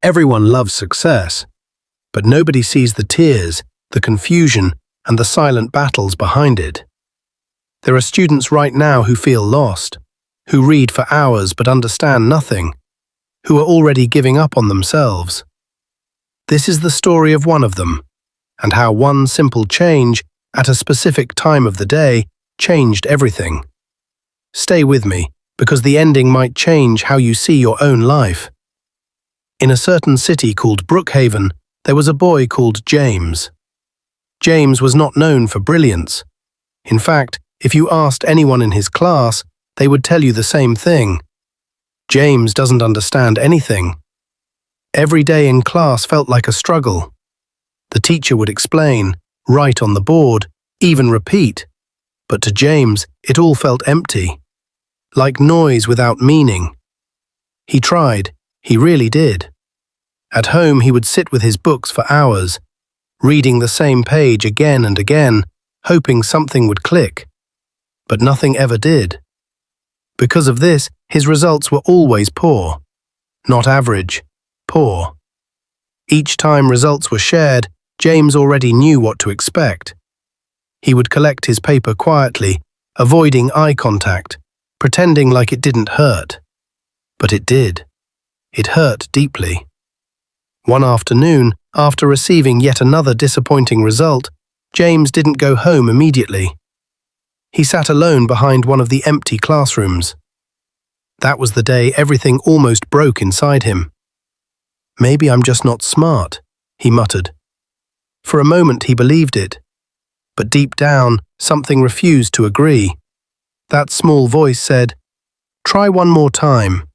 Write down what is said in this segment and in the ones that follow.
Everyone loves success, but nobody sees the tears, the confusion, and the silent battles behind it. There are students right now who feel lost, who read for hours but understand nothing, who are already giving up on themselves. This is the story of one of them, and how one simple change at a specific time of the day changed everything. Stay with me, because the ending might change how you see your own life. In a certain city called Brookhaven, there was a boy called James. James was not known for brilliance. In fact, if you asked anyone in his class, they would tell you the same thing. James doesn't understand anything. Every day in class felt like a struggle. The teacher would explain, write on the board, even repeat. But to James, it all felt empty, like noise without meaning. He tried, he really did. At home, he would sit with his books for hours, reading the same page again and again, hoping something would click. But nothing ever did. Because of this, his results were always poor. Not average, poor. Each time results were shared, James already knew what to expect. He would collect his paper quietly, avoiding eye contact, pretending like it didn't hurt. But it did. It hurt deeply. One afternoon, after receiving yet another disappointing result, James didn't go home immediately. He sat alone behind one of the empty classrooms. That was the day everything almost broke inside him. "Maybe I'm just not smart," he muttered. For a moment he believed it. But deep down, something refused to agree. That small voice said, "Try one more time."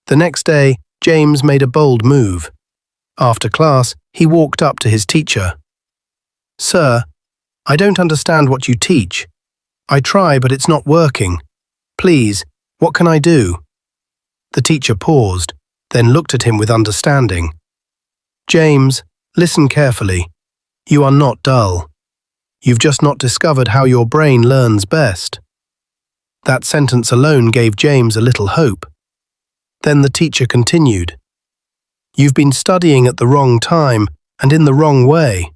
The next day, James made a bold move. After class, he walked up to his teacher. "Sir, I don't understand what you teach. I try, but it's not working. Please, what can I do?" The teacher paused, then looked at him with understanding. "James, listen carefully. You are not dull. You've just not discovered how your brain learns best." That sentence alone gave James a little hope. Then the teacher continued. "You've been studying at the wrong time and in the wrong way."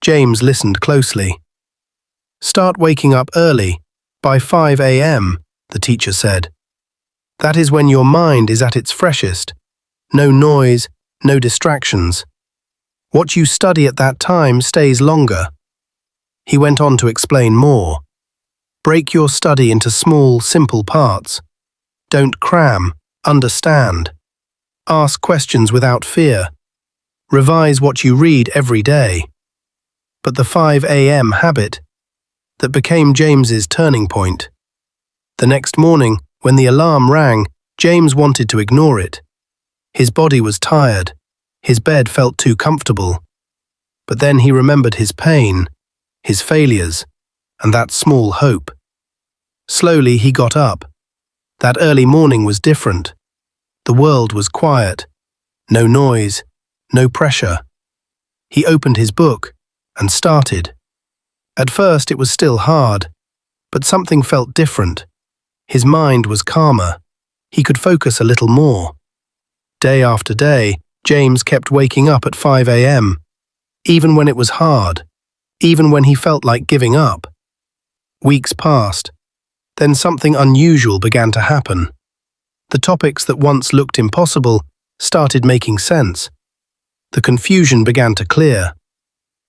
James listened closely. "Start waking up early, by 5 a.m., the teacher said. "That is when your mind is at its freshest. No noise, no distractions. What you study at that time stays longer." He went on to explain more. "Break your study into small, simple parts. Don't cram, understand. Ask questions without fear. Revise what you read every day." But the 5 a.m. habit, that became James's turning point. The next morning, when the alarm rang, James wanted to ignore it. His body was tired. His bed felt too comfortable. But then he remembered his pain, his failures, and that small hope. Slowly he got up. That early morning was different. The world was quiet. No noise, no pressure. He opened his book and started. At first it was still hard, but something felt different. His mind was calmer. He could focus a little more. Day after day, James kept waking up at 5 a.m., even when it was hard, even when he felt like giving up. Weeks passed. Then something unusual began to happen. The topics that once looked impossible started making sense. The confusion began to clear.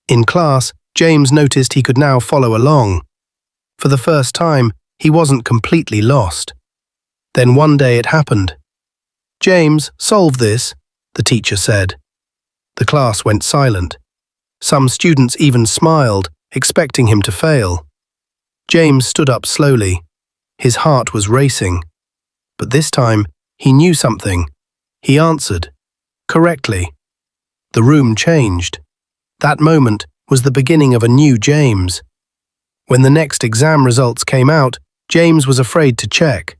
In class, James noticed he could now follow along. For the first time, he wasn't completely lost. Then one day it happened. "James, solve this," the teacher said. The class went silent. Some students even smiled, expecting him to fail. James stood up slowly. His heart was racing. But this time, he knew something. He answered. Correctly. The room changed. That moment was the beginning of a new James. When the next exam results came out, James was afraid to check.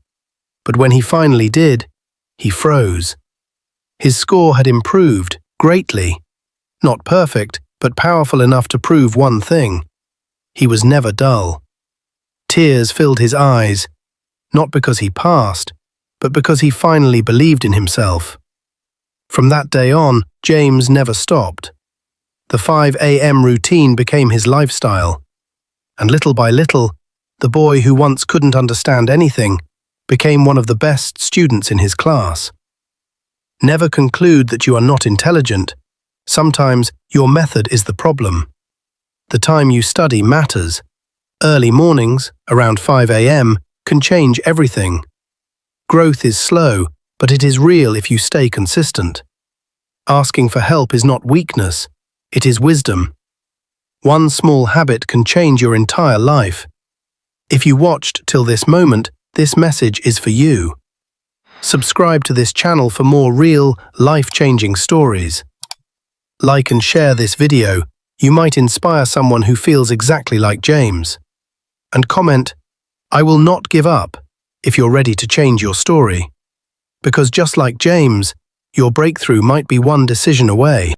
But when he finally did, he froze. His score had improved greatly. Not perfect, but powerful enough to prove one thing. He was never dull. Tears filled his eyes, not because he passed, but because he finally believed in himself. From that day on, James never stopped. The 5 a.m. routine became his lifestyle. And little by little, the boy who once couldn't understand anything became one of the best students in his class. Never conclude that you are not intelligent. Sometimes your method is the problem. The time you study matters. Early mornings, around 5 a.m., can change everything. Growth is slow, but it is real if you stay consistent. Asking for help is not weakness, it is wisdom. One small habit can change your entire life. If you watched till this moment, this message is for you. Subscribe to this channel for more real, life-changing stories. Like and share this video. You might inspire someone who feels exactly like James. And comment, "I will not give up," if you're ready to change your story. Because just like James, your breakthrough might be one decision away.